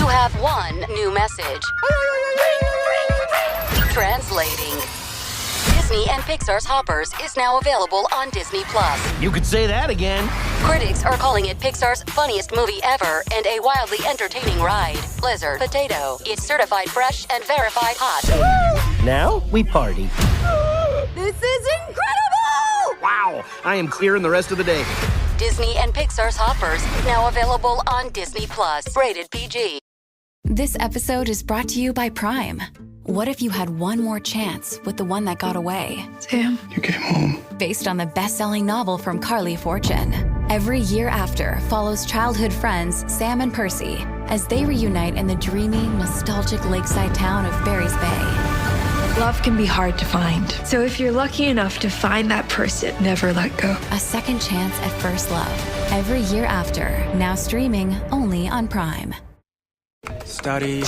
You have one new message. Translating. Disney and Pixar's Hoppers is now available on Disney+. You could say that again. Critics are calling it Pixar's funniest movie ever and a wildly entertaining ride. Blizzard Potato. It's certified fresh and verified hot. Now we party. This is incredible! Wow, I am clearing the rest of the day. Disney and Pixar's Hoppers, now available on Disney+. Rated PG. This episode is brought to you by Prime. What if you had one more chance with the one that got away? Sam, you came home. Based on the best-selling novel from Carly Fortune. Every Year After follows childhood friends Sam and Percy as they reunite in the dreamy, nostalgic lakeside town of Barry's Bay. Love can be hard to find. So if you're lucky enough to find that person, never let go. A second chance at first love. Every Year After, now streaming only on Prime. Study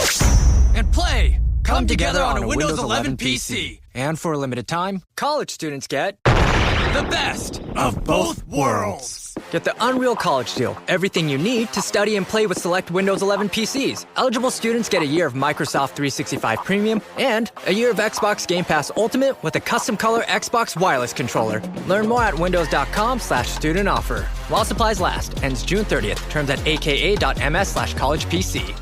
and play come together on a Windows 11 PC. And for a limited time, college students get the best of both worlds. Get the Unreal College Deal. Everything you need to study and play with select Windows 11 PCs. Eligible students get a year of Microsoft 365 Premium and a year of Xbox Game Pass Ultimate with a custom color Xbox wireless controller. Learn more at windows.com/student offer. While supplies last. Ends June 30th. Terms at aka.ms/collegepc.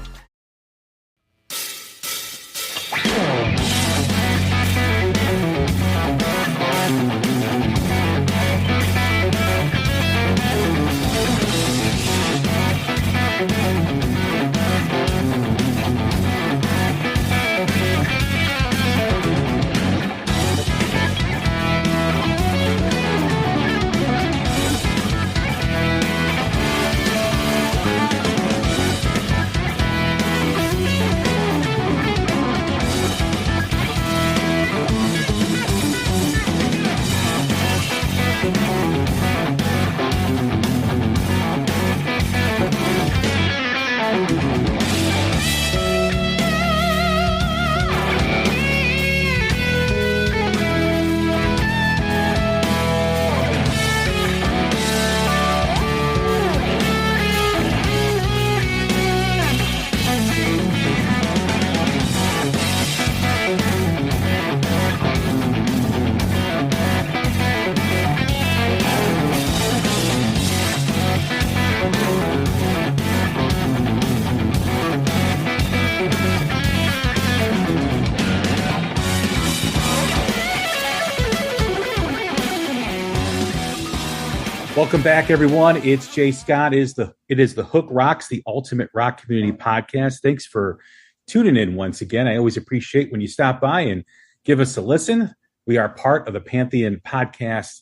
Welcome back, everyone. It's Jay Scott. It is the Hook Rocks, the ultimate rock community podcast. Thanks for tuning in once again. I always appreciate when you stop by and give us a listen. We are part of the Pantheon podcast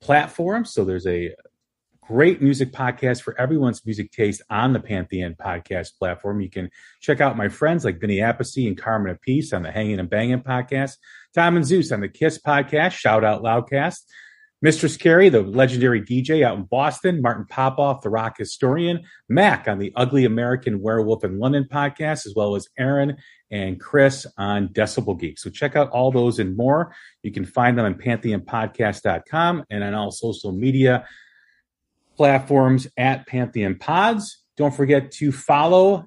platform, so there's a great music podcast for everyone's music taste on the Pantheon podcast platform. You can check out my friends like Vinny Appice and Carmen Apice on the Hanging and Banging podcast, Tom and Zeus on the Kiss podcast, Shout Out Loudcast, Mistress Carrie, the legendary DJ out in Boston, Martin Popoff, the rock historian, Mac on the Ugly American Werewolf in London podcast, as well as Aaron and Chris on Decibel Geek. So check out all those and more. You can find them on pantheonpodcast.com and on all social media platforms at Pantheon Pods. Don't forget to follow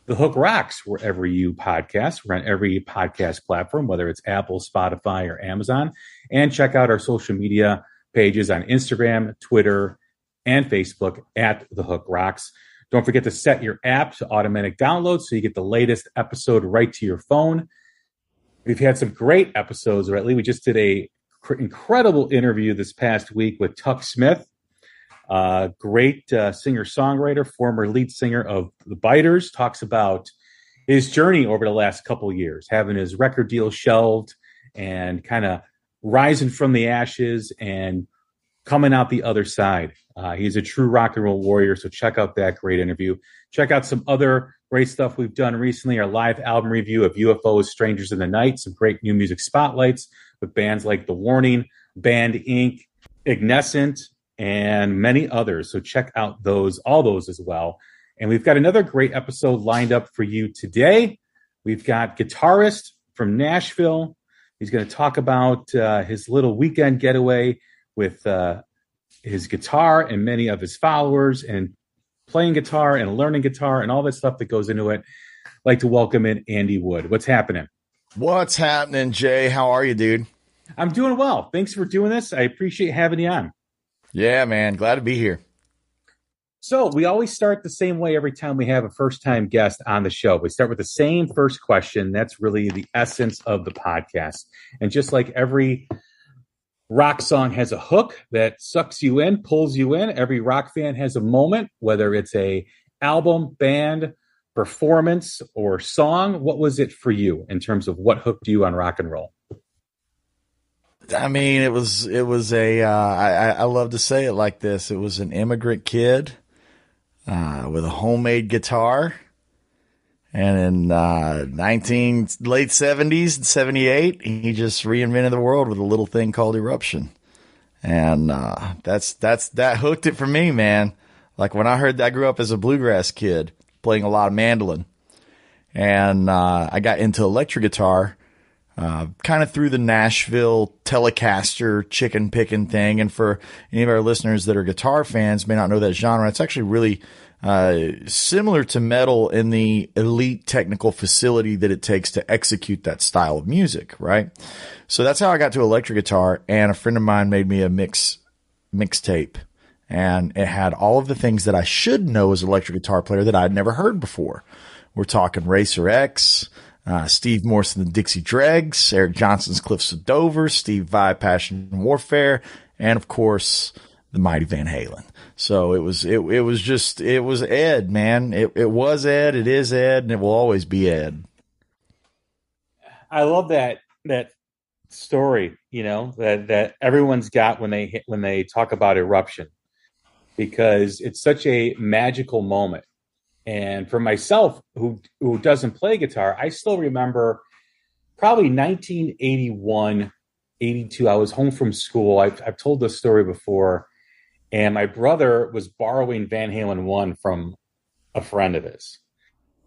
The Hook Rocks wherever you podcast. We're on every podcast platform, whether it's Apple, Spotify, or Amazon. And check out our social media pages on Instagram, Twitter, and Facebook at The Hook Rocks. Don't forget to set your app to automatic download so you get the latest episode right to your phone. We've had some great episodes lately. We just did a incredible interview this past week with Tuck Smith, great singer-songwriter, former lead singer of The Biters, talks about his journey over the last couple of years, having his record deal shelved and kind of rising from the ashes and coming out the other side. He's a true rock and roll warrior, so check out that great interview. Check out some other great stuff we've done recently, our live album review of UFO's Strangers in the Night, some great new music spotlights with bands like The Warning, Band Inc., Ignescent, and many others. So check out all those as well. And we've got another great episode lined up for you today. We've got guitarist from Nashville. He's going to talk about his little weekend getaway with his guitar and many of his followers, and playing guitar and learning guitar and all that stuff that goes into it. I'd like to welcome in Andy Wood. What's happening? What's happening, Jay? How are you, dude? I'm doing well. Thanks for doing this. I appreciate having you on. Yeah, man. Glad to be here. So we always start the same way every time we have a first-time guest on the show. We start with the same first question. That's really the essence of the podcast. And just like every rock song has a hook that sucks you in, pulls you in, every rock fan has a moment, whether it's a album, band, performance, or song. What was it for you in terms of what hooked you on rock and roll? I mean, it was I love to say it like this. It was an immigrant kid with a homemade guitar, and in late 70s and 78, he just reinvented the world with a little thing called Eruption. And that hooked it for me, man. Like when I heard that, I grew up as a bluegrass kid playing a lot of mandolin, and I got into electric guitar kind of through the Nashville Telecaster chicken picking thing. And for any of our listeners that are guitar fans may not know that genre, it's actually really similar to metal in the elite technical facility that it takes to execute that style of music, right? So that's how I got to electric guitar, and a friend of mine made me a mixtape, and it had all of the things that I should know as an electric guitar player that I'd never heard before. We're talking Racer X, Steve Morse and the Dixie Dregs, Eric Johnson's Cliffs of Dover, Steve Vai, Passion and Warfare, and of course, the mighty Van Halen. So it was Ed, man. It was Ed, it is Ed, and it will always be Ed. I love that story, that everyone's got when they talk about Eruption, because it's such a magical moment. And for myself, who doesn't play guitar, I still remember probably 1981, 82. I was home from school. I've told this story before, and my brother was borrowing Van Halen 1 from a friend of his.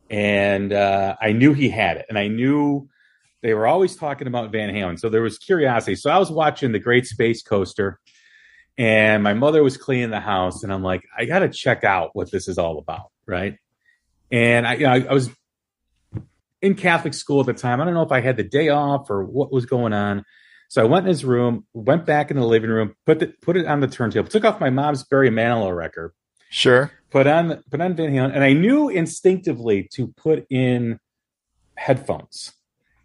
And I knew he had it, and I knew they were always talking about Van Halen. So there was curiosity. So I was watching The Great Space Coaster, and my mother was cleaning the house, and I'm like, I got to check out what this is all about, right? And I was in Catholic school at the time. I don't know if I had the day off or what was going on. So I went in his room, went back in the living room, put it on the turntable, took off my mom's Barry Manilow record. Sure. Put on Van Halen, and I knew instinctively to put in headphones,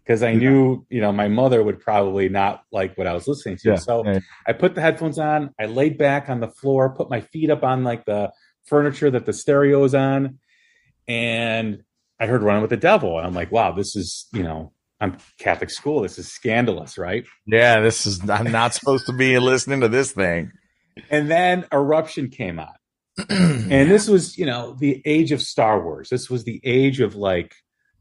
because I knew, my mother would probably not like what I was listening to. Yeah, so right. I put the headphones on, I laid back on the floor, put my feet up on like the furniture that the stereo is on, and I heard Running with the Devil. And I'm like, wow, this is, I'm Catholic school. This is scandalous, right? Yeah, I'm not supposed to be listening to this thing. And then Eruption came on. And this was, the age of Star Wars. This was the age of like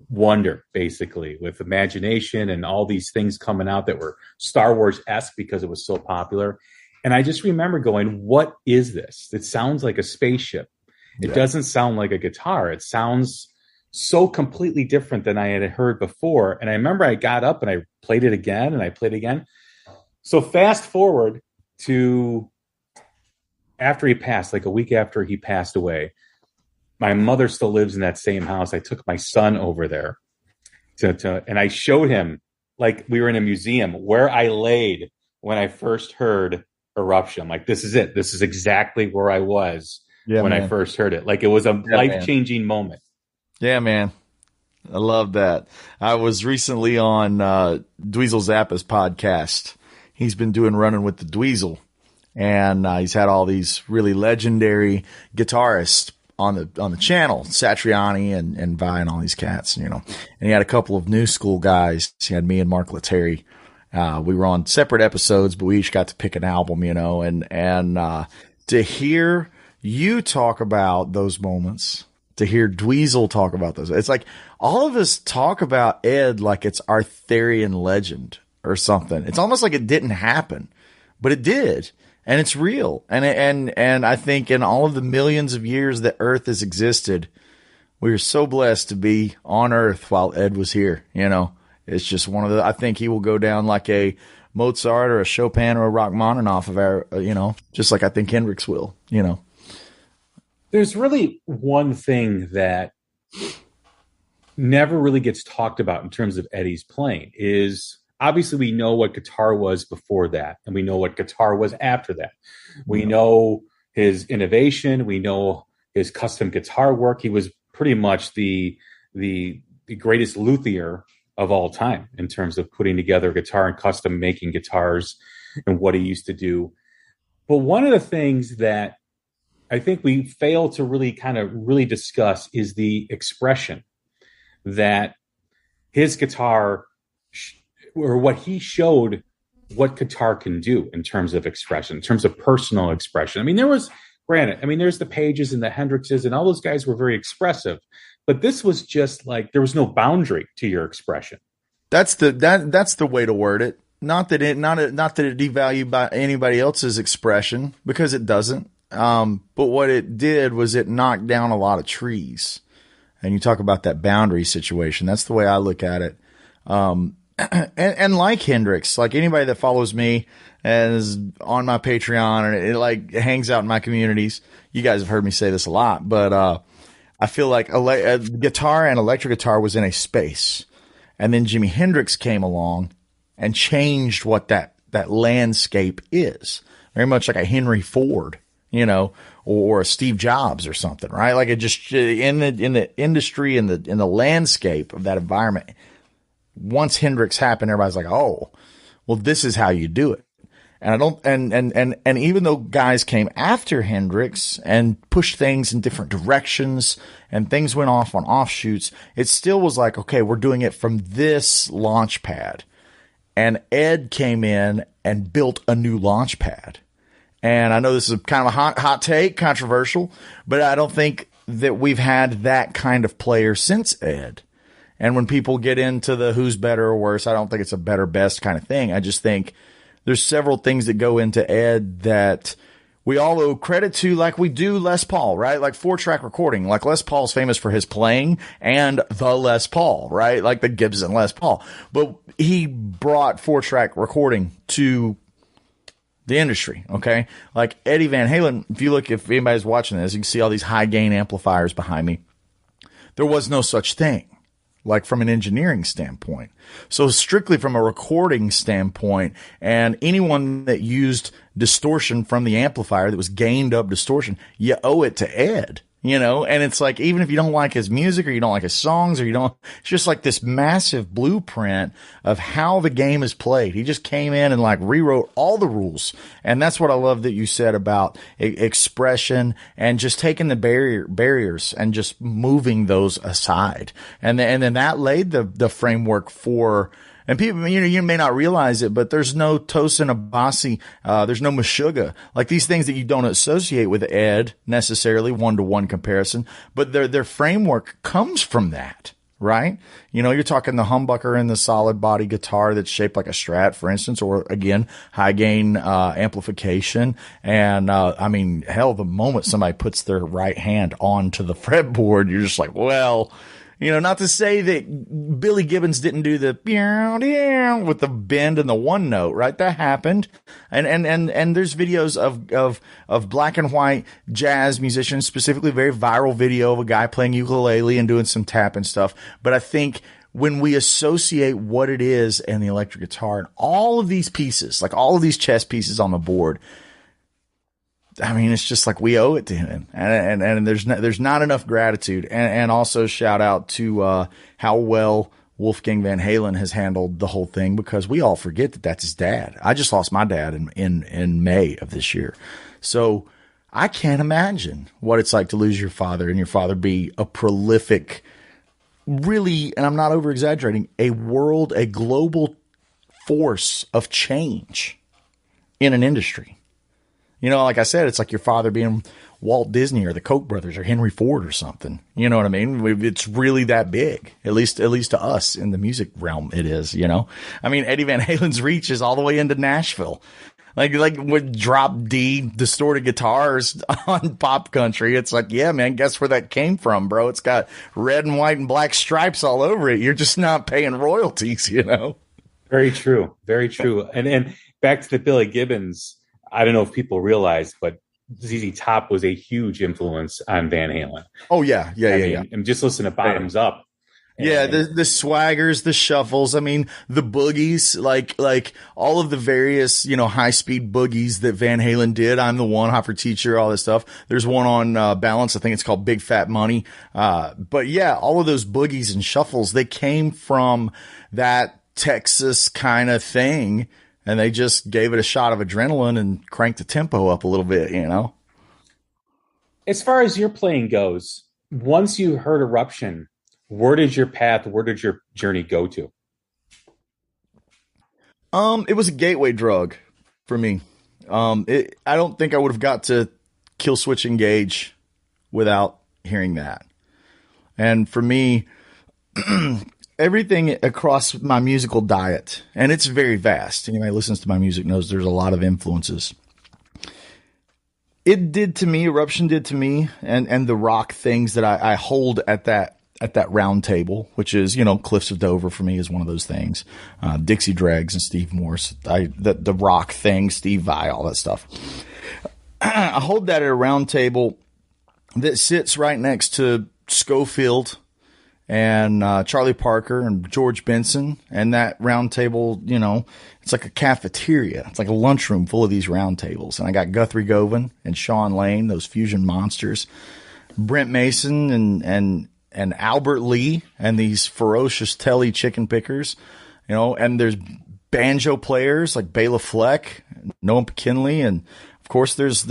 wonder, basically, with imagination and all these things coming out that were Star Wars-esque because it was so popular. And I just remember going, what is this? It sounds like a spaceship. It doesn't sound like a guitar. It sounds so completely different than I had heard before. And I remember I got up and I played it again and I played it again. So fast forward to after he passed, like a week after he passed away, my mother still lives in that same house. I took my son over there and I showed him, like we were in a museum, where I laid when I first heard Eruption. Like, this is it. This is exactly where I was when I first heard it. Like, it was a life-changing moment. Yeah, man. I love that. I was recently on Dweezil Zappa's podcast. He's been doing Running with the Dweezil, and he's had all these really legendary guitarists on the channel, Satriani and Vi and all these cats, and he had a couple of new school guys. He had me and Mark Lettieri. We were on separate episodes, but we each got to pick an album, and to hear you talk about those moments, to hear Dweezil talk about those, it's like all of us talk about Ed like it's Arthurian legend or something. It's almost like it didn't happen, but it did. And it's real. And I think in all of the millions of years that Earth has existed, we are so blessed to be on Earth while Ed was here. It's just I think he will go down like a Mozart or a Chopin or a Rachmaninoff of our, just like I think Hendrix will, There's really one thing that never really gets talked about in terms of Eddie's playing is obviously we know what guitar was before that, and we know what guitar was after that. We know his innovation. We know his custom guitar work. He was pretty much the greatest luthier of all time in terms of putting together guitar and custom making guitars and what he used to do. But one of the things that I think we fail to really discuss is the expression that his guitar or what he showed what guitar can do in terms of expression, in terms of personal expression. I mean, there's the Pages and the Hendrixes and all those guys were very expressive, but this was just like, there was no boundary to your expression. That's the way to word it. Not that it devalued by anybody else's expression, because it doesn't. But what it did was it knocked down a lot of trees. And you talk about that boundary situation. That's the way I look at it. And like Hendrix, like anybody that follows me and is on my Patreon and it like hangs out in my communities, you guys have heard me say this a lot, but I feel like a guitar and electric guitar was in a space, and then Jimi Hendrix came along and changed what that landscape is. Very much like a Henry Ford, or a Steve Jobs or something, right? Like it just in the industry, in the landscape of that environment. Once Hendrix happened, everybody's like, oh, well, this is how you do it. And even though guys came after Hendrix and pushed things in different directions and things went off on offshoots, it still was like, okay, we're doing it from this launch pad. And Ed came in and built a new launch pad. And I know this is kind of a hot take, controversial, but I don't think that we've had that kind of player since Ed. And when people get into the who's better or worse, I don't think it's a better, best kind of thing. I just think there's several things that go into Ed that we all owe credit to, like we do Les Paul, right? Like 4-track recording. Like Les Paul's famous for his playing and the Les Paul, right? Like the Gibson Les Paul. But he brought 4-track recording to the industry, okay? Like Eddie Van Halen, if anybody's watching this, you can see all these high gain amplifiers behind me. There was no such thing, like from an engineering standpoint. So strictly from a recording standpoint, and anyone that used distortion from the amplifier that was gained up distortion, you owe it to Ed. And it's like, even if you don't like his music or you don't like his songs it's just like this massive blueprint of how the game is played. He just came in and like rewrote all the rules. And that's what I love that you said about expression and just taking the barriers and just moving those aside. And then that laid the framework for, and people, you may not realize it, but there's no Tosin Abasi, there's no Meshuggah, like these things that you don't associate with Ed necessarily, 1-to-1 comparison, but their framework comes from that, right? You're talking the humbucker and the solid body guitar that's shaped like a Strat, for instance, or again, high gain, amplification. And, hell, the moment somebody puts their right hand onto the fretboard, you're just like, well, not to say that Billy Gibbons didn't do the with the bend and the one note, right? That happened. And there's videos of black and white jazz musicians, specifically a very viral video of a guy playing ukulele and doing some tap and stuff. But I think when we associate what it is and the electric guitar and all of these pieces, like all of these chess pieces on the board, it's just like we owe it to him, and there's not enough gratitude, and also shout out to how well Wolfgang Van Halen has handled the whole thing, because we all forget that that's his dad. I just lost my dad in May of this year, so I can't imagine what it's like to lose your father and your father be a prolific, really, and I'm not over exaggerating, a global force of change in an industry. Like I said, it's like your father being Walt Disney or the Koch brothers or Henry Ford or something. You know what I mean? It's really that big, at least to us in the music realm. It is, Eddie Van Halen's reach is all the way into Nashville. Like with drop D distorted guitars on pop country. It's like, yeah, man, guess where that came from, bro? It's got red and white and black stripes all over it. You're just not paying royalties, Very true. Very true. And back to the Billy Gibbons, I don't know if people realize, but ZZ Top was a huge influence on Van Halen. Oh yeah. And just listen to Bottoms Up. Yeah, the swaggers, the shuffles. I mean, the boogies, like all of the various, high speed boogies that Van Halen did. I'm the One, Hot for Teacher, all this stuff. There's one on Balance. I think it's called Big Fat Money. But yeah, all of those boogies and shuffles, they came from that Texas kind of thing, and they just gave it a shot of adrenaline and cranked the tempo up a little bit, As far as your playing goes, once you heard Eruption, where did your journey go to? It was a gateway drug for me. I don't think I would have got to Kill Switch Engage without hearing that. And for me, everything across my musical diet, and it's very vast. Anybody who listens to my music knows there's a lot of influences. It did to me, Eruption did to me, and the rock things that I hold at that round table, which is, Cliffs of Dover for me is one of those things. Dixie Dregs and Steve Morse, the rock thing, Steve Vai, all that stuff. I hold that at a round table that sits right next to Schofield and Charlie Parker and George Benson. And that round table, it's like a cafeteria. It's like a lunchroom full of these round tables. And I got Guthrie Govan and Sean Lane, those fusion monsters, Brent Mason and Albert Lee and these ferocious telly chicken pickers, and there's banjo players like Bela Fleck, Noam McKinley, and of course there's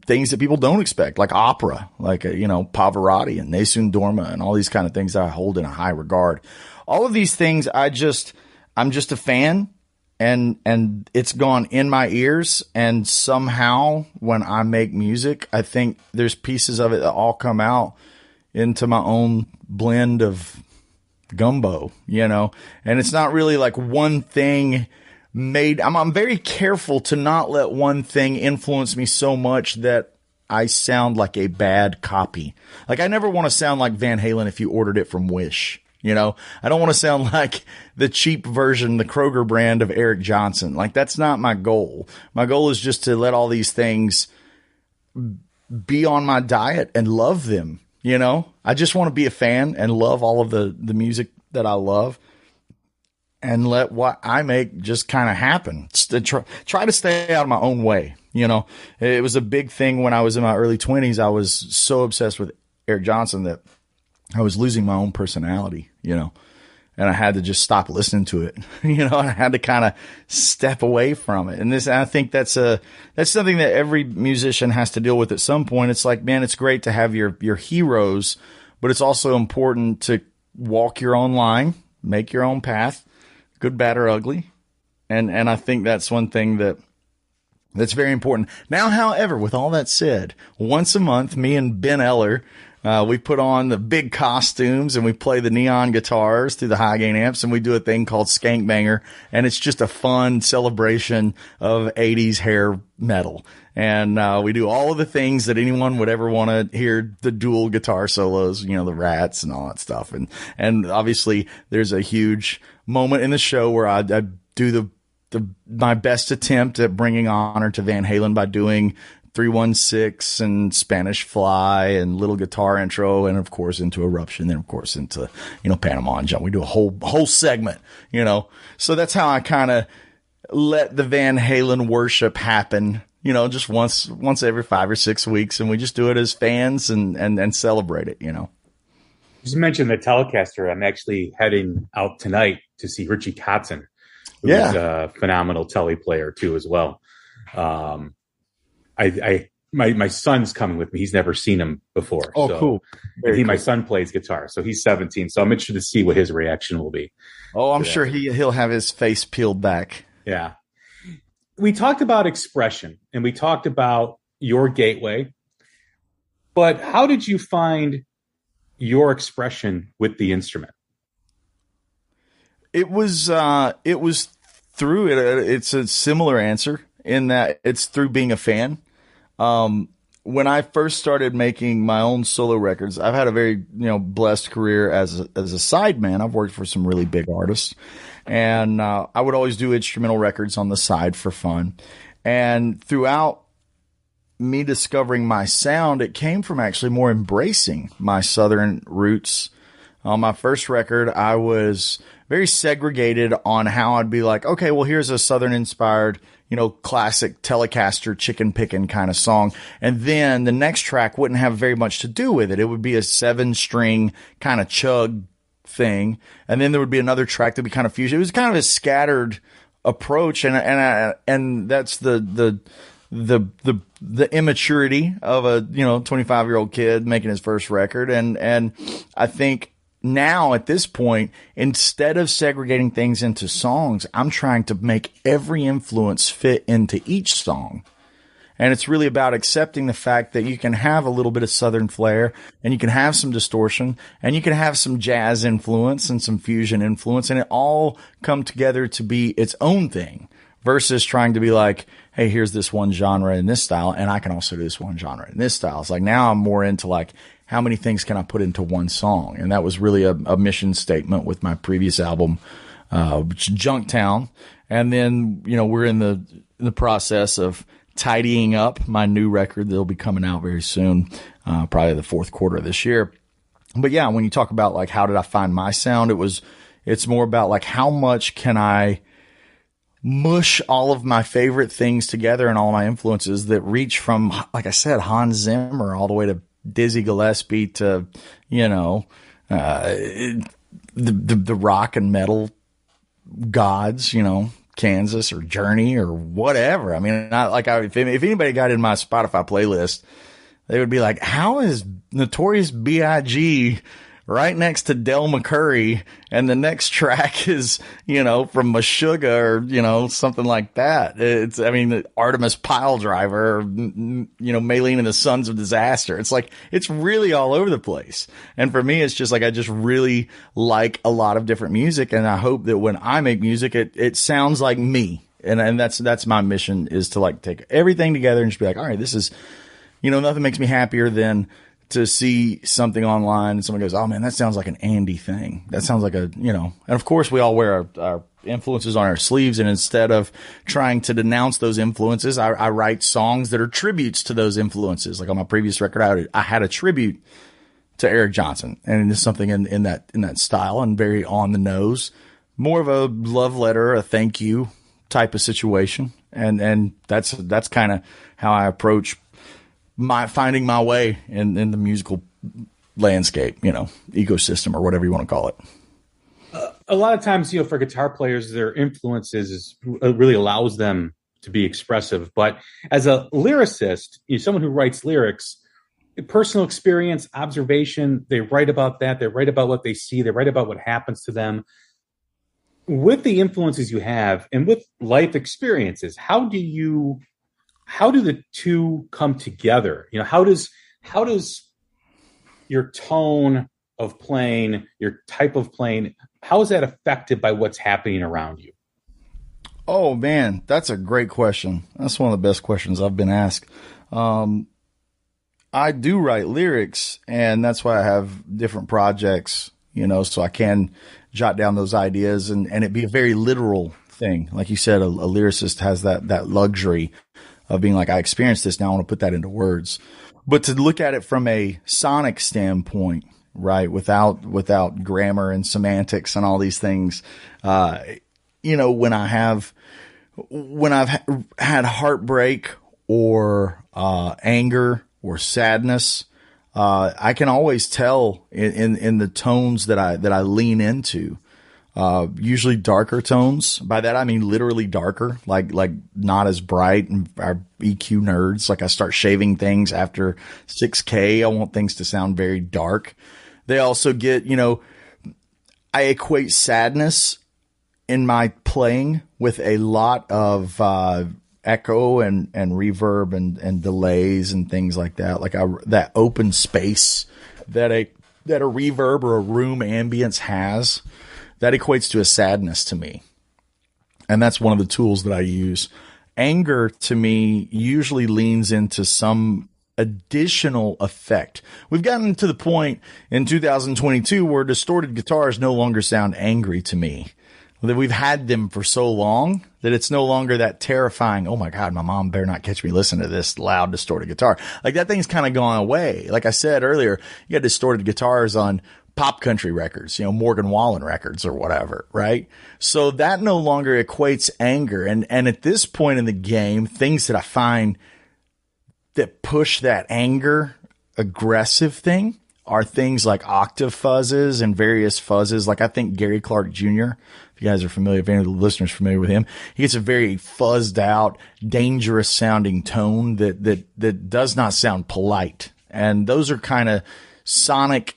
things that people don't expect, like opera, like Pavarotti and Nessun Dorma and all these kind of things that I hold in a high regard. All of these things I'm just a fan, and it's gone in my ears, and somehow when I make music, I think there's pieces of it that all come out into my own blend of gumbo, and it's not really like one thing made. I'm very careful to not let one thing influence me so much that I sound like a bad copy. Like I never want to sound like Van Halen if you ordered it from Wish. I don't want to sound like the cheap version, the Kroger brand of Eric Johnson. Like that's not my goal. My goal is just to let all these things be on my diet and love them. I just want to be a fan and love all of the music that I love and let what I make just kind of happen. Try to stay out of my own way. It was a big thing when I was in my early 20s. I was so obsessed with Eric Johnson that I was losing my own personality, and I had to just stop listening to it. I had to kind of step away from it. And I think that's something that every musician has to deal with at some point. It's like, man, it's great to have your heroes, but it's also important to walk your own line, make your own path, good, bad, or ugly. And I think that's one thing that's very important. Now, however, with all that said, once a month, me and Ben Eller, we put on the big costumes and we play the neon guitars through the high gain amps, and we do a thing called Skank Banger, and it's just a fun celebration of 80s hair metal. And we do all of the things that anyone would ever want to hear, the dual guitar solos, the Rats and all that stuff. And obviously there's a huge moment in the show where I do my best attempt at bringing honor to Van Halen by doing 316 and Spanish Fly and little guitar intro, and of course into Eruption, then of course into Panama and Jump. We do a whole segment, so that's how I kind of let the Van Halen worship happen, just once every 5 or 6 weeks, and we just do it as fans and celebrate it. Just mentioned the Telecaster. I'm actually heading out tonight to see Richie Kotzen, who's a phenomenal telly player too as well. My son's coming with me. He's never seen him before. Oh, so cool. My son plays guitar, so he's 17. So I'm interested to see what his reaction will be. Oh, I'm sure he'll have his face peeled back. Yeah. We talked about expression and we talked about your gateway, but how did you find your expression with the instrument? It was through it. It's a similar answer in that it's through being a fan. When I first started making my own solo records, I've had a very, blessed career as a sideman. I've worked for some really big artists, and I would always do instrumental records on the side for fun. And throughout me discovering my sound, it came from actually more embracing my Southern roots. On my first record, I was very segregated on how I'd be like, okay, well, here's a Southern inspired, classic Telecaster chicken picking kind of song. And then the next track wouldn't have very much to do with it. It would be a 7-string kind of chug thing. And then there would be another track that would be kind of fusion. It was kind of a scattered approach. And that's the immaturity of a, 25-year-old kid making his first record. And I think now at this point, instead of segregating things into songs, I'm trying to make every influence fit into each song. And it's really about accepting the fact that you can have a little bit of Southern flair, and you can have some distortion, and you can have some jazz influence and some fusion influence, and it all come together to be its own thing versus trying to be like, hey, here's this one genre in this style, and I can also do this one genre in this style. It's like now I'm more into like, how many things can I put into one song? And that was really a mission statement with my previous album, Junktown. And then, we're in the process of tidying up my new record that'll be coming out very soon, probably the fourth quarter of this year. But yeah, when you talk about like, how did I find my sound? It's more about like, how much can I mush all of my favorite things together and all my influences that reach from, like I said, Hans Zimmer all the way to Dizzy Gillespie to, the rock and metal gods, Kansas or Journey or whatever. I mean, if anybody got in my Spotify playlist, they would be like, how is Notorious B.I.G. right next to Del McCurry, and the next track is, from Meshuggah or, something like that. Artemis Piledriver, or, Maylene and the Sons of Disaster. It's like, it's really all over the place. And for me, it's just like, I just really like a lot of different music. And I hope that when I make music, it sounds like me. And that's my mission, is to like take everything together and just be like, all right, this is, nothing makes me happier than to see something online and someone goes, oh man, that sounds like an Andy thing. That sounds like and of course we all wear our influences on our sleeves. And instead of trying to denounce those influences, I write songs that are tributes to those influences. Like on my previous record, I had a tribute to Eric Johnson, and it's something in that style and very on the nose, more of a love letter, a thank you type of situation. And that's kind of how I approach finding my way in the musical landscape, ecosystem, or whatever you want to call it. A lot of times, for guitar players, their influences really allows them to be expressive. But as a lyricist, someone who writes lyrics, personal experience, observation, they write about that. They write about what they see. They write about what happens to them. With the influences you have and with life experiences, how do the two come together? How does your tone of playing, your type of playing, how is that affected by what's happening around you? Oh man, that's a great question. That's one of the best questions I've been asked. I do write lyrics, and that's why I have different projects, so I can jot down those ideas and it be a very literal thing. Like you said, a lyricist has that luxury of being like, I experienced this, now I want to put that into words. But to look at it from a sonic standpoint, right, without grammar and semantics and all these things, when I've had heartbreak or anger or sadness, I can always tell in the tones that I lean into. Usually darker tones. By that, I mean literally darker, like not as bright, and our EQ nerds. Like I start shaving things after 6K. I want things to sound very dark. They also get, I equate sadness in my playing with a lot of, echo and reverb and delays and things like that. Like that open space that a reverb or a room ambience has. That equates to a sadness to me. And that's one of the tools that I use. Anger to me usually leans into some additional effect. We've gotten to the point in 2022 where distorted guitars no longer sound angry to me. that we've had them for so long that it's no longer that terrifying. Oh my God, my mom better not catch me listening to this loud, distorted guitar. Like that thing's kind of gone away. Like I said earlier, you got distorted guitars on pop country records, Morgan Wallen records or whatever, right? So that no longer equates anger. And at this point in the game, things that I find that push that anger, aggressive thing are things like octave fuzzes and various fuzzes. Like I think Gary Clark Jr., if you guys are familiar, if any of the listeners are familiar with him, he gets a very fuzzed out, dangerous sounding tone that does not sound polite. And those are kind of sonic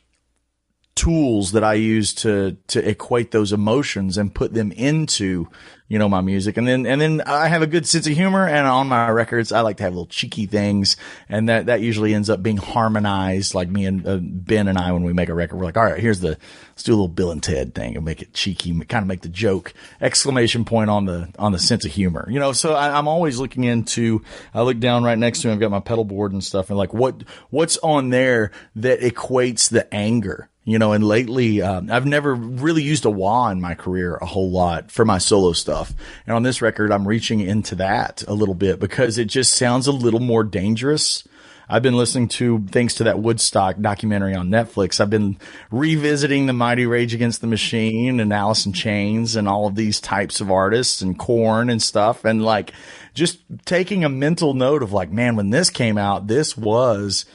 tools that I use to equate those emotions and put them into, my music. And then I have a good sense of humor, and on my records, I like to have little cheeky things, and that usually ends up being harmonized. Like me and Ben and I, when we make a record, we're like, all right, let's do a little Bill and Ted thing and make it cheeky, kind of make the joke exclamation point on the sense of humor, so I'm always looking I look down right next to me, I've got my pedal board and stuff, and like what's on there that equates the anger. And lately, I've never really used a wah in my career a whole lot for my solo stuff. And on this record, I'm reaching into that a little bit because it just sounds a little more dangerous. I've been listening to, thanks to that Woodstock documentary on Netflix, I've been revisiting the mighty Rage Against the Machine and Alice in Chains and all of these types of artists and Korn and stuff. And like, just taking a mental note of like, man, when this came out, this was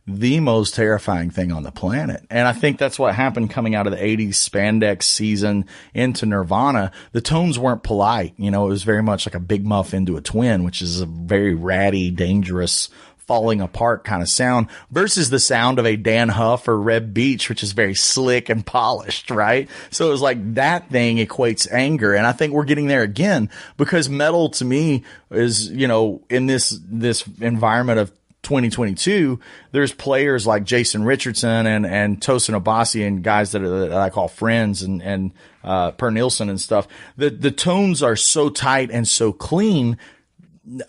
the most terrifying thing on the planet. And I think that's what happened coming out of the 80s spandex season into Nirvana. The tones weren't polite. It was very much like a Big Muff into a Twin, which is a very ratty, dangerous, falling apart kind of sound, versus the sound of a Dan Huff or Reb Beach, which is very slick and polished, right? So it was like that thing equates anger. And I think we're getting there again, because metal to me is, in this environment of 2022, there's players like Jason Richardson and Tosin Abasi and guys that I call friends and Per Nilsson and stuff. The tones are so tight and so clean.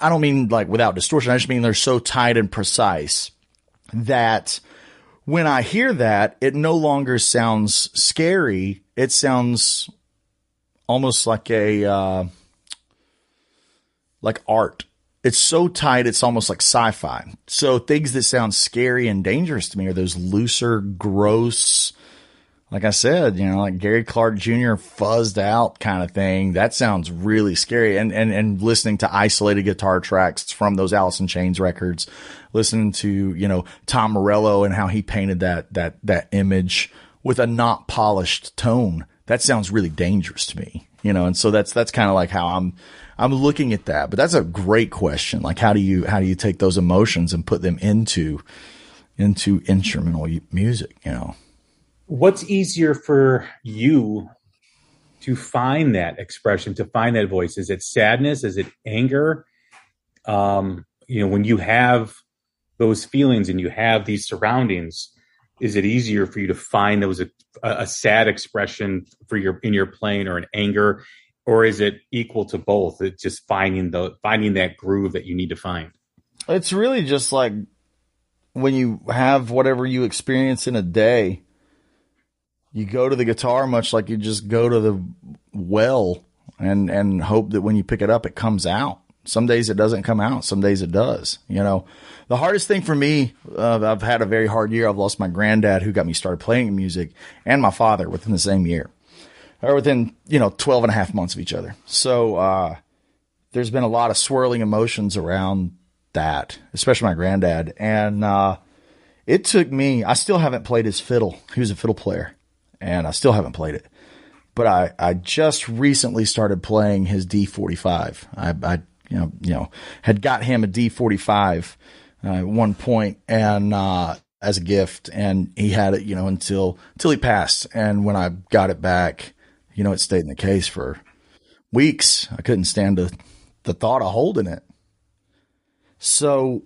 I don't mean like without distortion. I just mean they're so tight and precise that when I hear that, it no longer sounds scary. It sounds almost like like art. It's so tight, it's almost like sci-fi. So things that sound scary and dangerous to me are those looser, gross, like I said, like Gary Clark Jr. fuzzed out kind of thing. That sounds really scary. And listening to isolated guitar tracks from those Alice in Chains records, listening to, Tom Morello and how he painted that image with a not polished tone. That sounds really dangerous to me, and so that's kind of like how I'm looking at that. But that's a great question. Like, how do you take those emotions and put them into instrumental music, What's easier for you to find that expression, to find that voice? Is it sadness? Is it anger? When you have those feelings and you have these surroundings, is it easier for you to find those a sad expression in your playing, or an anger? Or is it equal to both? It's just finding that groove that you need to find. It's really just like when you have whatever you experience in a day, you go to the guitar much like you just go to the well and hope that when you pick it up, it comes out. Some days it doesn't come out. Some days it does. The hardest thing for me, I've had a very hard year. I've lost my granddad, who got me started playing music, and my father within the same year. Or within, 12 and a half months of each other. So, there's been a lot of swirling emotions around that, especially my granddad. And, it took me, I still haven't played his fiddle. He was a fiddle player, and I still haven't played it. But I just recently started playing his D45. I had got him a D45, at one point, and, as a gift, and he had it, until he passed. And when I got it back, it stayed in the case for weeks. I couldn't stand the thought of holding it. So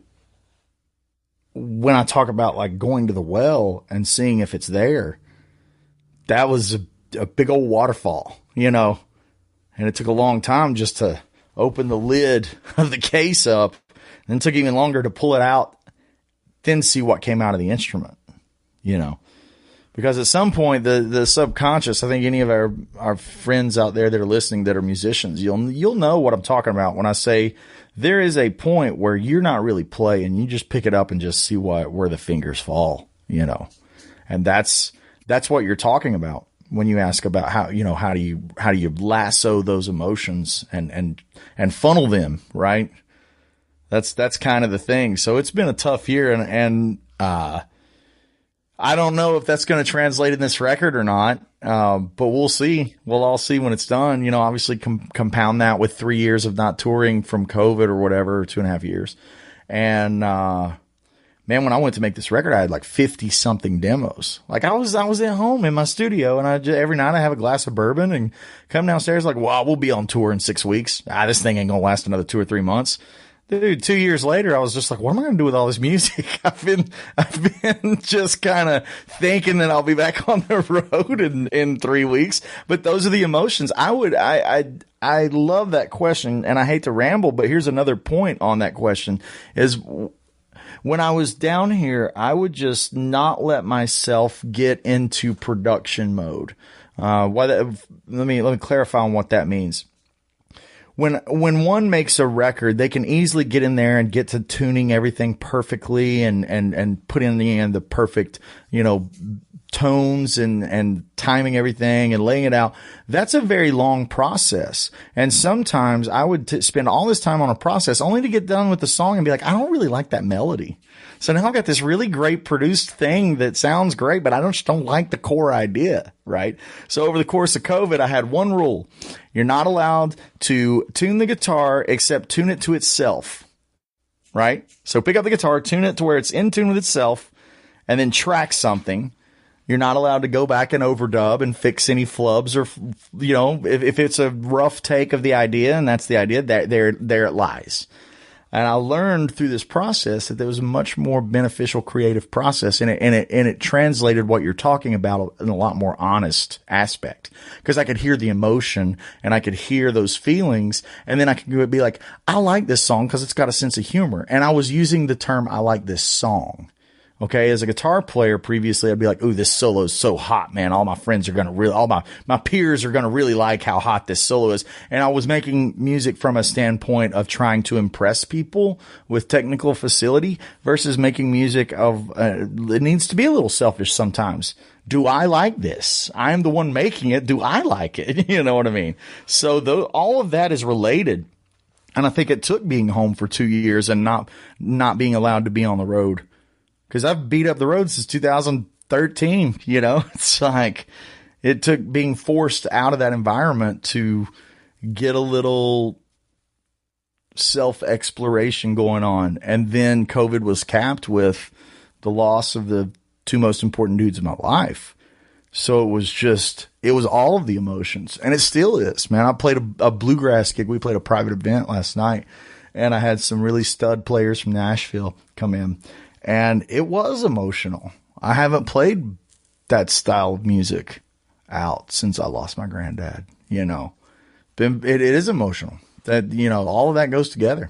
when I talk about like going to the well and seeing if it's there, that was a big old waterfall, and it took a long time just to open the lid of the case up, and it took even longer to pull it out, then see what came out of the instrument, But Because at some point, the subconscious, I think any of our friends out there that are listening that are musicians, you'll know what I'm talking about when I say there is a point where you're not really playing. You just pick it up and just see where the fingers fall, and that's what you're talking about when you ask about how do you lasso those emotions and funnel them, right? That's kind of the thing. So it's been a tough year, and I don't know if that's going to translate in this record or not, but we'll see. We'll all see when it's done. Obviously compound that with 3 years of not touring from COVID or whatever, 2.5 years. And man, when I went to make this record, I had like 50 something demos. Like I was at home in my studio, and every night I have a glass of bourbon and come downstairs like, well, we'll be on tour in 6 weeks. This thing ain't gonna last another 2 or 3 months. Dude, 2 years later, I was just like, what am I going to do with all this music? I've been just kind of thinking that I'll be back on the road in 3 weeks. But those are the emotions. I love that question, and I hate to ramble, but here's another point on that question is when I was down here, I would just not let myself get into production mode. Let me clarify on what that means. When one makes a record, they can easily get in there and get to tuning everything perfectly and put in the perfect, tones and timing everything and laying it out. That's a very long process. And sometimes I would spend all this time on a process only to get done with the song and be like, I don't really like that melody. So now I've got this really great produced thing that sounds great, but I just don't like the core idea, right? So over the course of COVID, I had one rule. You're not allowed to tune the guitar except tune it to itself, right? So pick up the guitar, tune it to where it's in tune with itself, and then track something. You're not allowed to go back and overdub and fix any flubs or, if it's a rough take of the idea and that's the idea, there it lies. And I learned through this process that there was a much more beneficial creative process and it translated what you're talking about in a lot more honest aspect. Cause I could hear the emotion and I could hear those feelings. And then I could be like, I like this song cause it's got a sense of humor. And I was using the term, I like this song. Okay. As a guitar player previously, I'd be like, ooh, this solo is so hot, man. All my friends are going to all my peers are going to really like how hot this solo is. And I was making music from a standpoint of trying to impress people with technical facility versus making music it needs to be a little selfish sometimes. Do I like this? I'm the one making it. Do I like it? You know what I mean? So all of that is related. And I think it took being home for 2 years and not being allowed to be on the road. Cause I've beat up the road since 2013, it's like it took being forced out of that environment to get a little self-exploration going on. And then COVID was capped with the loss of the two most important dudes in my life. So it was all of the emotions, and it still is, man. I played a bluegrass gig. We played a private event last night, and I had some really stud players from Nashville come in. And it was emotional. I haven't played that style of music out since I lost my granddad, It is emotional. That, all of that goes together.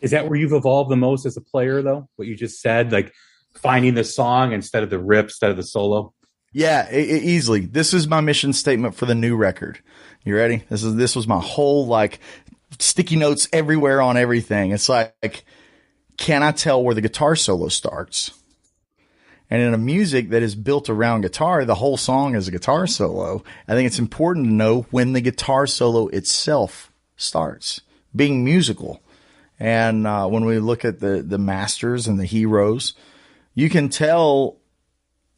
Is that where you've evolved the most as a player, though? What you just said, like finding the song instead of the riff, instead of the solo? Yeah, easily. This is my mission statement for the new record. You ready? This was my whole, sticky notes everywhere on everything. It's like, can I tell where the guitar solo starts? And in a music that is built around guitar, the whole song is a guitar solo. I think it's important to know when the guitar solo itself starts being musical. And when we look at the masters and the heroes, you can tell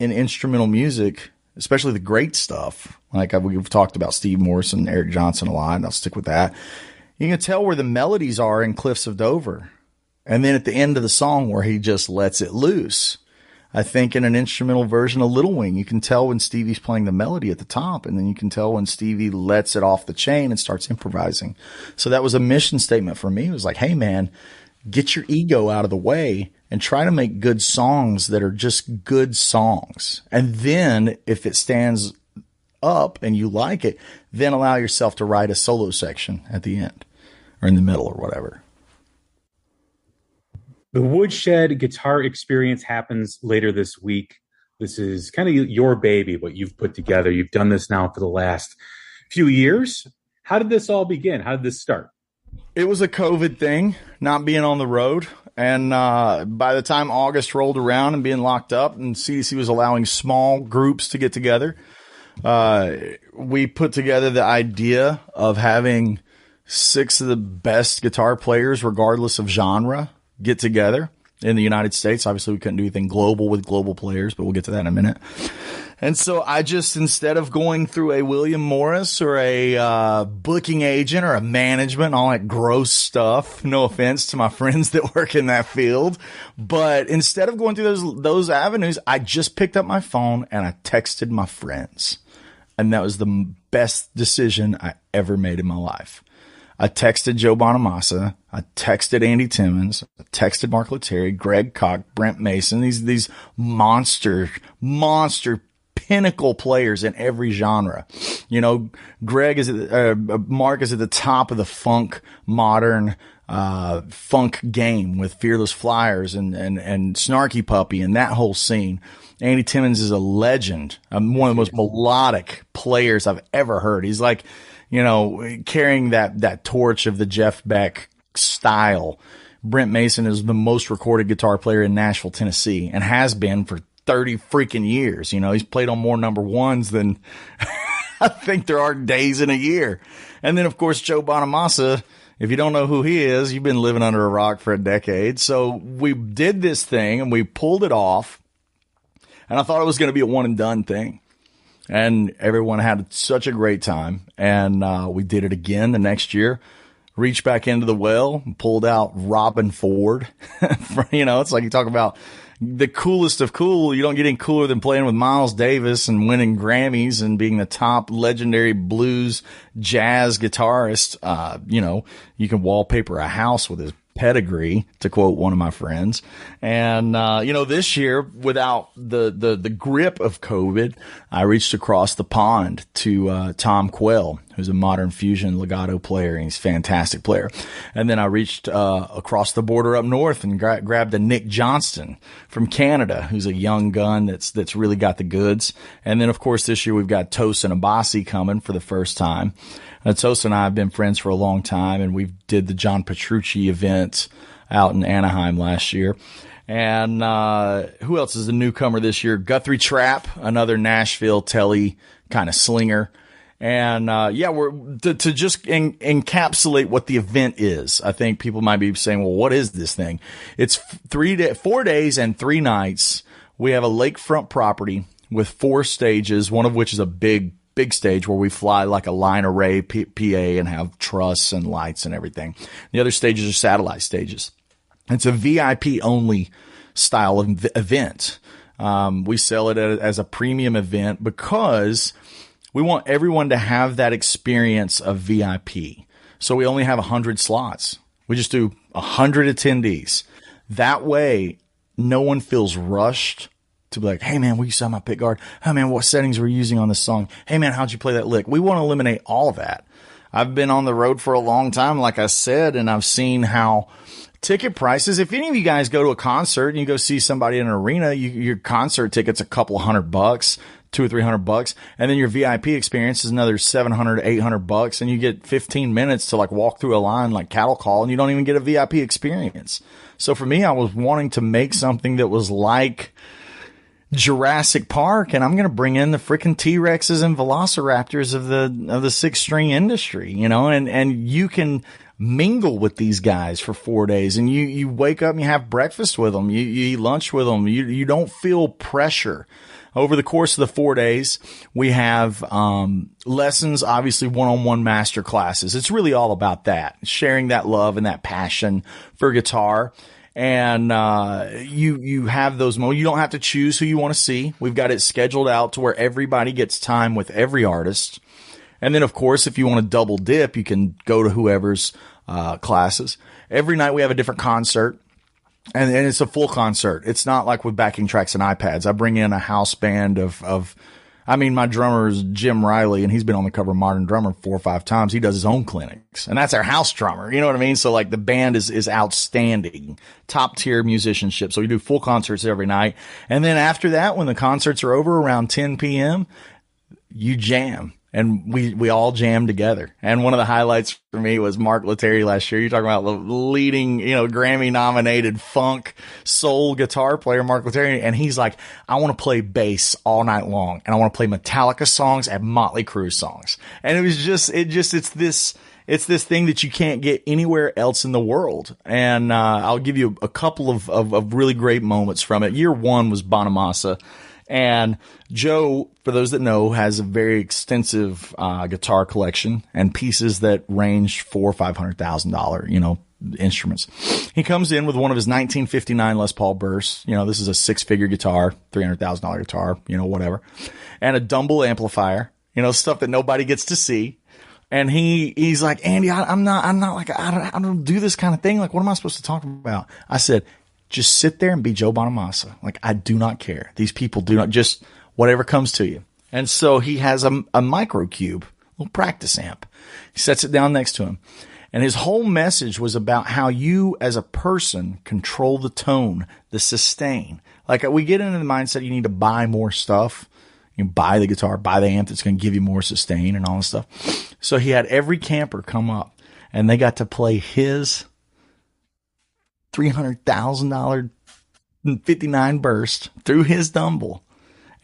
in instrumental music, especially the great stuff. Like we've talked about Steve Morrison and Eric Johnson a lot, and I'll stick with that. You can tell where the melodies are in Cliffs of Dover. And then at the end of the song where he just lets it loose. I think in an instrumental version of Little Wing, you can tell when Stevie's playing the melody at the top, and then you can tell when Stevie lets it off the chain and starts improvising. So that was a mission statement for me. It was like, hey man, get your ego out of the way and try to make good songs that are just good songs. And then if it stands up and you like it, then allow yourself to write a solo section at the end or in the middle or whatever. The Woodshed Guitar Experience happens later this week. This is kind of your baby, what you've put together. You've done this now for the last few years. How did this all begin? How did this start? It was a COVID thing, not being on the road. And by the time August rolled around and being locked up and CDC was allowing small groups to get together, we put together the idea of having 6 of the best guitar players, regardless of genre, get together in the United States. Obviously, we couldn't do anything global with global players, but we'll get to that in a minute. And so I just, instead of going through a William Morris or a booking agent or a management and all that gross stuff, no offense to my friends that work in that field, but instead of going through those avenues, I just picked up my phone and I texted my friends. And that was the best decision I ever made in my life. I texted Joe Bonamassa. I texted Andy Timmons. I texted Mark Lettieri, Greg Koch, Brent Mason. These monster pinnacle players in every genre. You know, Mark is at the top of the funk modern funk game with Fearless Flyers and Snarky Puppy and that whole scene. Andy Timmons is a legend. One of the most melodic players I've ever heard. He's like, you know, carrying that torch of the Jeff Beck style. Brent Mason is the most recorded guitar player in Nashville, Tennessee, and has been for 30 freaking years. You know, he's played on more number ones than I think there are days in a year. And then, of course, Joe Bonamassa. If you don't know who he is, you've been living under a rock for a decade. So we did this thing and we pulled it off. And I thought it was going to be a one and done thing. And everyone had such a great time. And we did it again the next year. Reached back into the well and pulled out Robin Ford. You know, it's like you talk about the coolest of cool. You don't get any cooler than playing with Miles Davis and winning Grammys and being the top legendary blues jazz guitarist. You know, you can wallpaper a house with his pedigree, to quote one of my friends. And, you know, this year, without the grip of COVID, I reached across the pond to Tom Quell, who's a modern fusion legato player, and he's a fantastic player. And then I reached across the border up north and grabbed a Nick Johnston from Canada, who's a young gun that's really got the goods. And then, of course, this year we've got Tosin Abasi coming for the first time. Tosin and I have been friends for a long time, and we did the John Petrucci event out in Anaheim last year. And who else is a newcomer this year? Guthrie Trapp, another Nashville telly kind of slinger. And yeah, we're to just encapsulate what the event is. I think people might be saying, well, what is this thing? It's 4 days and 3 nights. We have a lakefront property with 4 stages, one of which is a big stage where we fly like a line array PA and have truss and lights and everything. The other stages are satellite stages. It's a VIP only style of event. We sell it as a premium event because we want everyone to have that experience of VIP. So we only have 100 slots. We just do 100 attendees. That way, no one feels rushed to be like, hey man, will you sign my pick guard? Hey man, what settings were you using on this song? Hey man, how'd you play that lick? We want to eliminate all of that. I've been on the road for a long time, like I said, and I've seen how ticket prices, if any of you guys go to a concert and you go see somebody in an arena, your concert ticket's a couple $100, $200 or $300, and then your VIP experience is another $700, $800, and you get 15 minutes to like walk through a line like cattle call, and you don't even get a VIP experience. So for me, I was wanting to make something that was like Jurassic Park, and I'm going to bring in the freaking T-Rexes and Velociraptors of the 6-string industry, you know, and you can mingle with these guys for 4 days, and you wake up and you have breakfast with them. You eat lunch with them. You don't feel pressure. Over the course of the 4 days, we have lessons, obviously one-on-one master classes. It's really all about that, sharing that love and that passion for guitar. And you have those moments. You don't have to choose who you want to see. We've got it scheduled out to where everybody gets time with every artist. And then, of course, if you want to double dip, you can go to whoever's classes. Every night we have a different concert. And it's a full concert. It's not like with backing tracks and iPads. I bring in a house band of I mean, my drummer is Jim Riley, and he's been on the cover of Modern Drummer 4 or 5 times. He does his own clinics, and that's our house drummer. You know what I mean? So like the band is outstanding, top tier musicianship. So we do full concerts every night. And then after that, when the concerts are over around 10 p.m., you jam. And we all jam together. And one of the highlights for me was Mark Lettieri last year. You're talking about the leading, Grammy nominated funk soul guitar player, Mark Lettieri. And he's like, I want to play bass all night long. And I want to play Metallica songs and Motley Crue songs. And it's this thing that you can't get anywhere else in the world. And, I'll give you a couple of really great moments from it. Year 1 was Bonamassa. And Joe, for those that know, has a very extensive guitar collection and pieces that range $400,000 or $500,000, instruments. He comes in with one of his 1959 Les Paul Bursts. This is a 6-figure guitar, $300,000 guitar, whatever, and a Dumble amplifier. Stuff that nobody gets to see. And he's like, Andy, I don't do this kind of thing. Like, what am I supposed to talk about? I said, just sit there and be Joe Bonamassa. Like, I do not care. These people do not, just whatever comes to you. And so he has a micro cube, little practice amp. He sets it down next to him. And his whole message was about how you as a person control the tone, the sustain. Like, we get into the mindset you need to buy more stuff. You buy the guitar, buy the amp that's going to give you more sustain and all this stuff. So he had every camper come up and they got to play his $300,000 59 burst through his Dumble.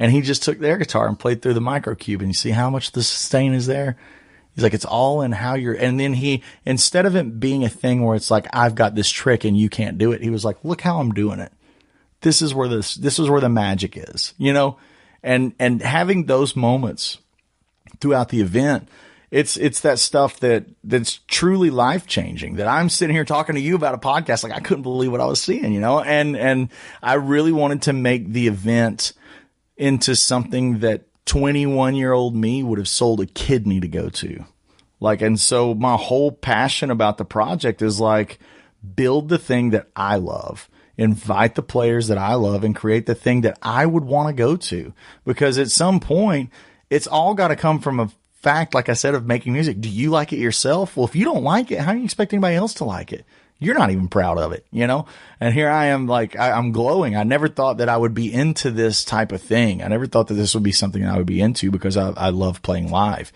And he just took their guitar and played through the micro cube. And you see how much the sustain is there? He's like, it's all in how you're, and then he, instead of it being a thing where it's like, I've got this trick and you can't do it. He was like, look how I'm doing it. This is where the magic is, and having those moments throughout the event. It's that stuff that's truly life changing, that I'm sitting here talking to you about a podcast. Like, I couldn't believe what I was seeing, and I really wanted to make the event into something that 21-year-old me would have sold a kidney to go to. Like, and so my whole passion about the project is like, build the thing that I love, invite the players that I love, and create the thing that I would want to go to. Because at some point, it's all got to come from a fact, like I said, of making music. Do you like it yourself? Well, if you don't like it, how do you expect anybody else to like it? You're not even proud of it, And here I am, like, I'm glowing. I never thought that I would be into this type of thing. I never thought that this would be something that I would be into, because I love playing live.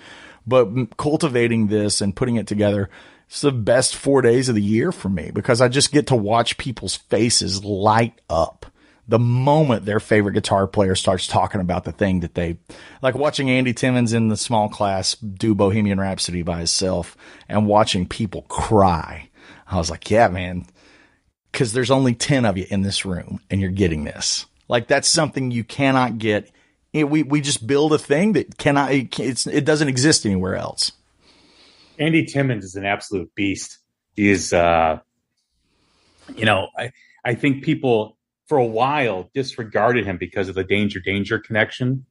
But cultivating this and putting it together, it's the best 4 days of the year for me, because I just get to watch people's faces light up the moment their favorite guitar player starts talking about the thing that they like. Watching Andy Timmons in the small class do Bohemian Rhapsody by himself and watching people cry. I was like, yeah, man, because there's only 10 of you in this room and you're getting this. Like, that's something you cannot get. We just build a thing that it doesn't exist anywhere else. Andy Timmons is an absolute beast. He is, I think people for a while disregarded him because of the Danger connection.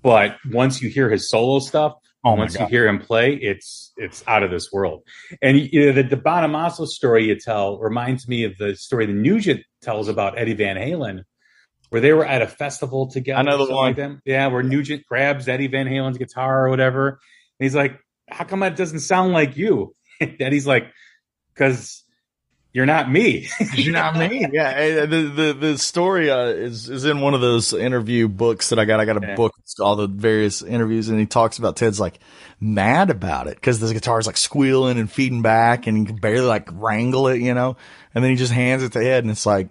But once you hear his solo stuff, once you hear him play, it's out of this world. And the Bonamassa story you tell reminds me of the story that Nugent tells about Eddie Van Halen, where they were at a festival together. I know the one. Like them. Yeah, where Nugent grabs Eddie Van Halen's guitar or whatever. And he's like, how come that doesn't sound like you? And Eddie's like, because you're not me. You're not me. Yeah. The story is in one of those interview books that I got. I got a book with all the various interviews, and he talks about Ted's like mad about it because the guitar's like squealing and feeding back, and he can barely like wrangle it, and then he just hands it to Ed, and it's like,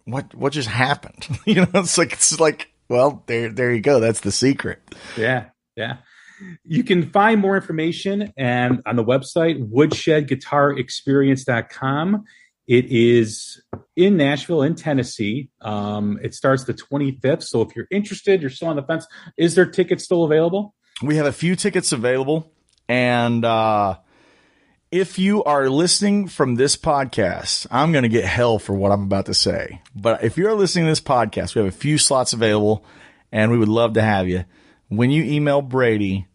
what just happened? It's like, well, there you go. That's the secret. Yeah. Yeah. You can find more information on the website, woodshedguitarexperience.com. It is in Nashville, in Tennessee. It starts the 25th. So if you're interested, you're still on the fence. Is there tickets still available? We have a few tickets available. And if you are listening from this podcast, I'm going to get hell for what I'm about to say. But if you're listening to this podcast, we have a few slots available, and we would love to have you. When you email Brady,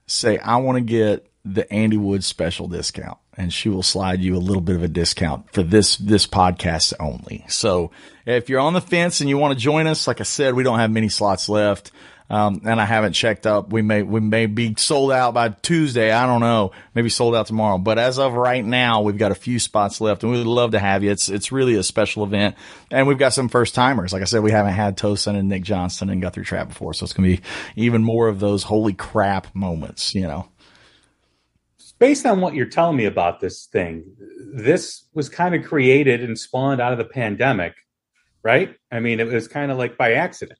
say, I want to get the Andy Woods special discount. and she will slide you a little bit of a discount for this podcast only. So if you're on the fence and you want to join us, like I said, we don't have many slots left. And I haven't checked up. We may be sold out by Tuesday. I don't know. Maybe sold out tomorrow. But as of right now, we've got a few spots left, and we would love to have you. It's really a special event, and we've got some first timers. Like I said, we haven't had Tosin and Nick Johnston and Guthrie Trapp before, so it's going to be even more of those holy crap moments. Based on what you're telling me about this thing, this was kind of created and spawned out of the pandemic, right? I mean, it was kind of like by accident.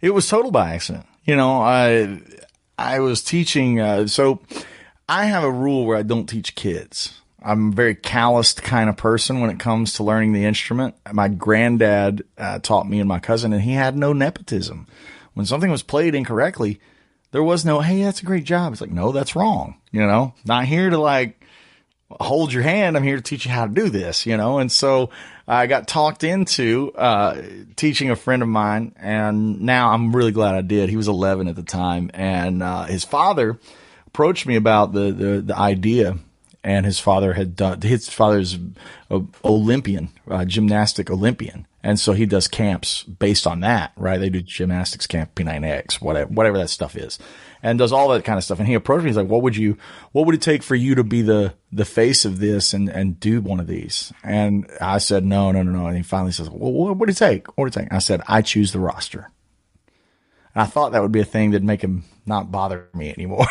It was total by accident. I was teaching. So I have a rule where I don't teach kids. I'm a very calloused kind of person when it comes to learning the instrument. My granddad taught me and my cousin, and he had no nepotism. When something was played incorrectly, there was no, hey, that's a great job. It's like, no, that's wrong. Not here to hold your hand. I'm here to teach you how to do this, And so I got talked into teaching a friend of mine, and now I'm really glad I did. He was 11 at the time, and his father approached me about the idea. And his father's an Olympian, gymnastic Olympian. And so he does camps based on that, right? They do gymnastics camp, P9X, whatever that stuff is, and does all that kind of stuff. And he approached me. He's like, what would it take for you to be the face of this and do one of these? And I said, no. And he finally says, well, what would it take? What would it take? I said, I choose the roster. And I thought that would be a thing that'd make him not bother me anymore,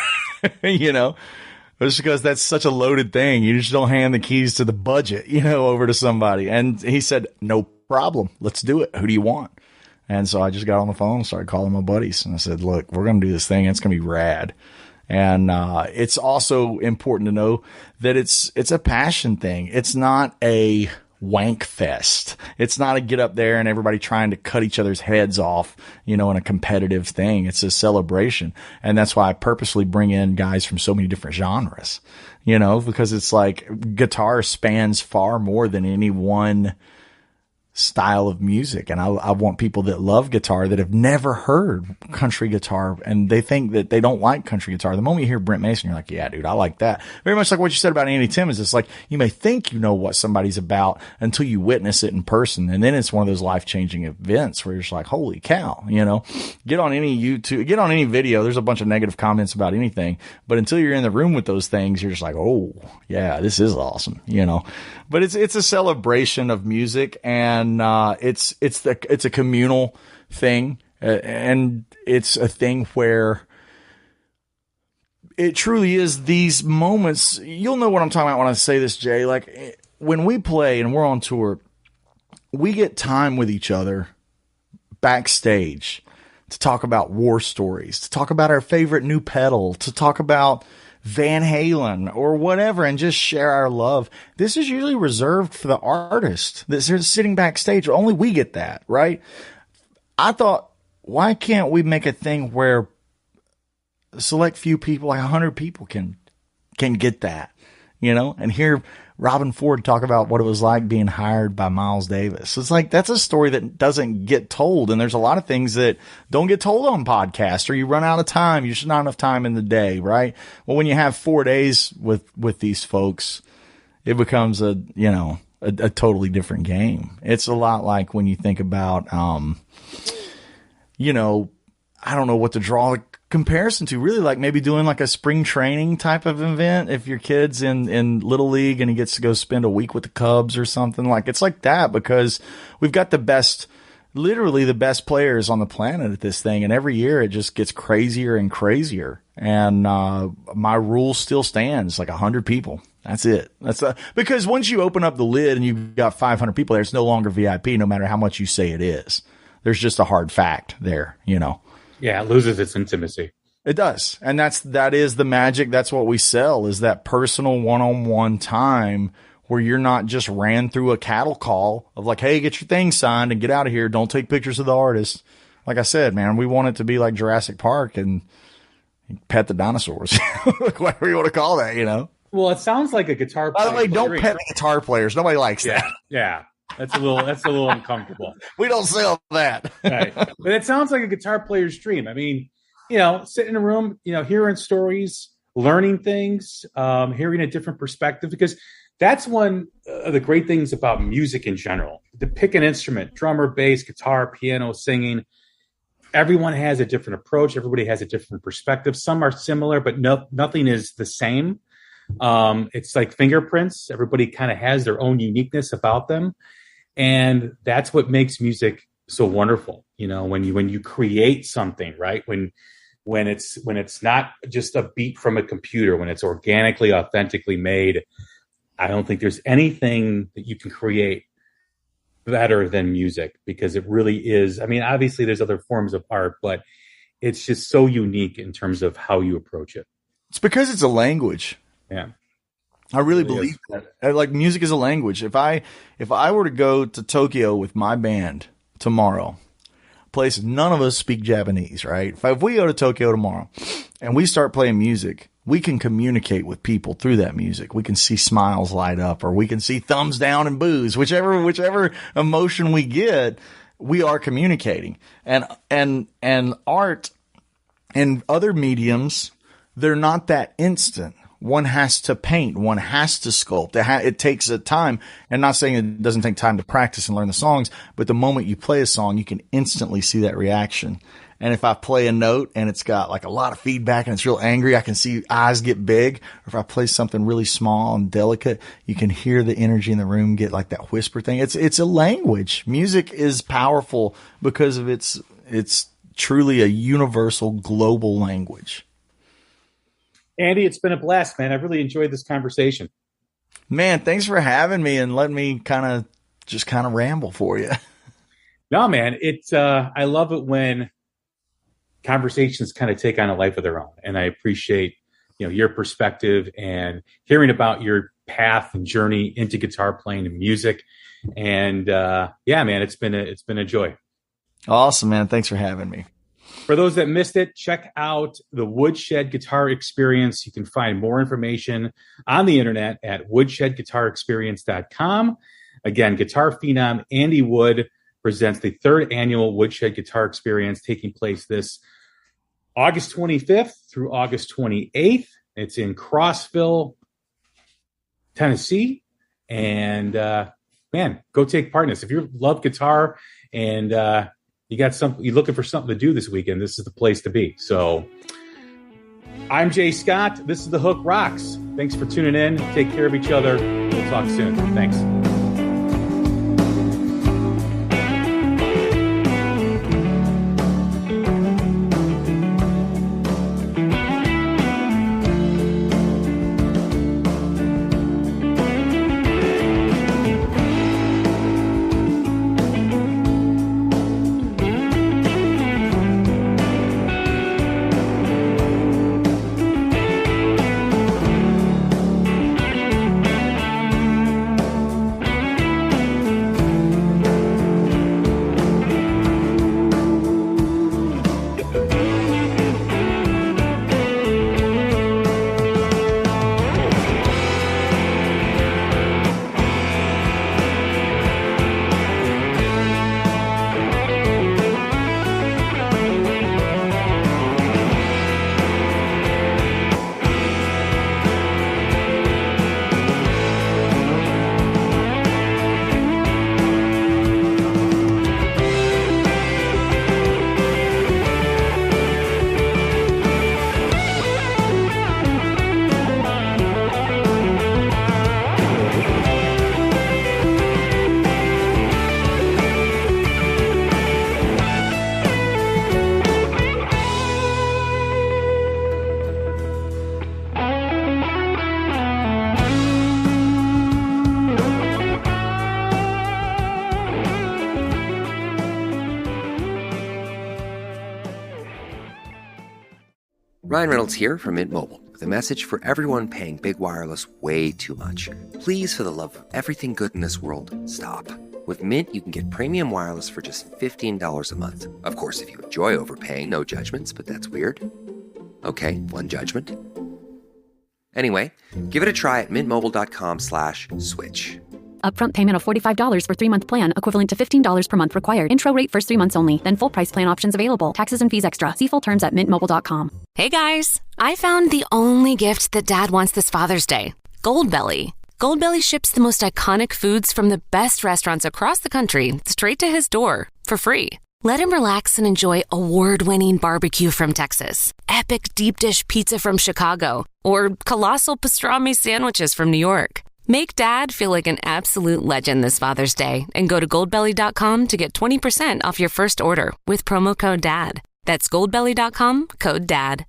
Just because that's such a loaded thing. You just don't hand the keys to the budget, over to somebody. And he said, no problem. Let's do it. Who do you want? And so I just got on the phone and started calling my buddies. And I said, look, we're going to do this thing. It's going to be rad. And it's also important to know that it's a passion thing. It's not a wank fest. It's not a get up there and everybody trying to cut each other's heads off, in a competitive thing. It's a celebration. And that's why I purposely bring in guys from so many different genres, because it's like guitar spans far more than any one style of music. And I want people that love guitar that have never heard country guitar, and they think that they don't like country guitar. The moment you hear Brent Mason, you're like, yeah, dude, I like that. Very much like what you said about Andy Timmons. It's like, you may think you know what somebody's about until you witness it in person. And then it's one of those life-changing events where you're just like, holy cow, get on any YouTube, get on any video. There's a bunch of negative comments about anything, but until you're in the room with those things, you're just like, oh yeah, this is awesome, but it's a celebration of music, and it's a communal thing, and it's a thing where it truly is these moments. You'll know what I'm talking about when I say this, Jay. Like when we play and we're on tour, we get time with each other backstage to talk about war stories, to talk about our favorite new pedal, to talk about Van Halen or whatever, and just share our love. This is usually reserved for the artist that's sitting backstage. Only we get that, right? I thought, why can't we make a thing where a select few people, like 100 people, can get that, and hear Robin Ford talk about what it was like being hired by Miles Davis. It's like, that's a story that doesn't get told. And there's a lot of things that don't get told on podcasts, or you run out of time. There's not enough time in the day, right? Well, when you have 4 days with these folks, it becomes a totally different game. It's a lot like when you think about, I don't know what to draw a comparison to, really, like maybe doing like a spring training type of event. If your kid's in little league and he gets to go spend a week with the Cubs or something, like it's like that, because we've got literally the best players on the planet at this thing. And every year it just gets crazier and crazier. And, my rule still stands, like 100 people. That's it. Because once you open up the lid and you've got 500 people there, it's no longer VIP, no matter how much you say it is. There's just a hard fact there, Yeah, it loses its intimacy. It does. And that is the magic. That's what we sell, is that personal one-on-one time where you're not just ran through a cattle call of like, hey, get your thing signed and get out of here. Don't take pictures of the artist. Like I said, man, we want it to be like Jurassic Park and pet the dinosaurs, whatever you want to call that, Well, it sounds like a guitar player. By the way, don't pet the guitar players. Nobody likes that. Yeah. That's a little uncomfortable. We don't sell that. Right. But it sounds like a guitar player's dream. I mean, sit in a room, hearing stories, learning things, hearing a different perspective, because that's one of the great things about music in general. To pick an instrument, drummer, bass, guitar, piano, singing, everyone has a different approach. Everybody has a different perspective. Some are similar, but nothing is the same. It's like fingerprints. Everybody kind of has their own uniqueness about them. And that's what makes music so wonderful. When you create something, right? When it's not just a beat from a computer, when it's organically, authentically made, I don't think there's anything that you can create better than music, because it really is. I mean, obviously there's other forms of art, but it's just so unique in terms of how you approach it. It's because it's a language. Yeah. I really believe that. Like, music is a language. If I were to go to Tokyo with my band tomorrow, place none of us speak Japanese, right? If we go to Tokyo tomorrow and we start playing music, we can communicate with people through that music. We can see smiles light up, or we can see thumbs down and boos, whichever emotion we get, we are communicating. And art and other mediums, they're not that instant. One has to paint. One has to sculpt. It takes a time. And not saying it doesn't take time to practice and learn the songs, but the moment you play a song, you can instantly see that reaction. And if I play a note and it's got like a lot of feedback and it's real angry, I can see eyes get big. Or if I play something really small and delicate, you can hear the energy in the room get like that whisper thing. It's a language. Music is powerful because of it's truly a universal global language. Andy, it's been a blast, man. I've really enjoyed this conversation. Man, thanks for having me and letting me kind of ramble for you. No, man, I love it when conversations kind of take on a life of their own. And I appreciate, your perspective and hearing about your path and journey into guitar playing and music. And, yeah, man, it's been a joy. Awesome, man. Thanks for having me. For those that missed it, check out the Woodshed Guitar Experience. You can find more information on the internet at woodshedguitarexperience.com. Again, guitar phenom Andy Wood presents the 3rd annual Woodshed Guitar Experience, taking place this August 25th through August 28th. It's in Crossville, Tennessee. And, man, go take part in this. If you love guitar and you're looking for something to do this weekend, this is the place to be. So I'm Jay Scott. This is The Hook Rocks. Thanks for tuning in. Take care of each other. We'll talk soon. Thanks. Ryan Reynolds here from Mint Mobile with a message for everyone paying big wireless way too much. Please, for the love of everything good in this world, stop. With Mint, you can get premium wireless for just $15 a month. Of course, if you enjoy overpaying, no judgments, but that's weird. Okay, one judgment. Anyway, give it a try at mintmobile.com/switch. Upfront payment of $45 for 3-month plan, equivalent to $15 per month required. Intro rate first 3 months only, then full price plan options available. Taxes and fees extra. See full terms at mintmobile.com. Hey guys, I found the only gift that Dad wants this Father's Day. Goldbelly. Goldbelly ships the most iconic foods from the best restaurants across the country straight to his door for free. Let him relax and enjoy award-winning barbecue from Texas, epic deep dish pizza from Chicago, or colossal pastrami sandwiches from New York. Make Dad feel like an absolute legend this Father's Day and go to goldbelly.com to get 20% off your first order with promo code DAD. That's goldbelly.com, code DAD.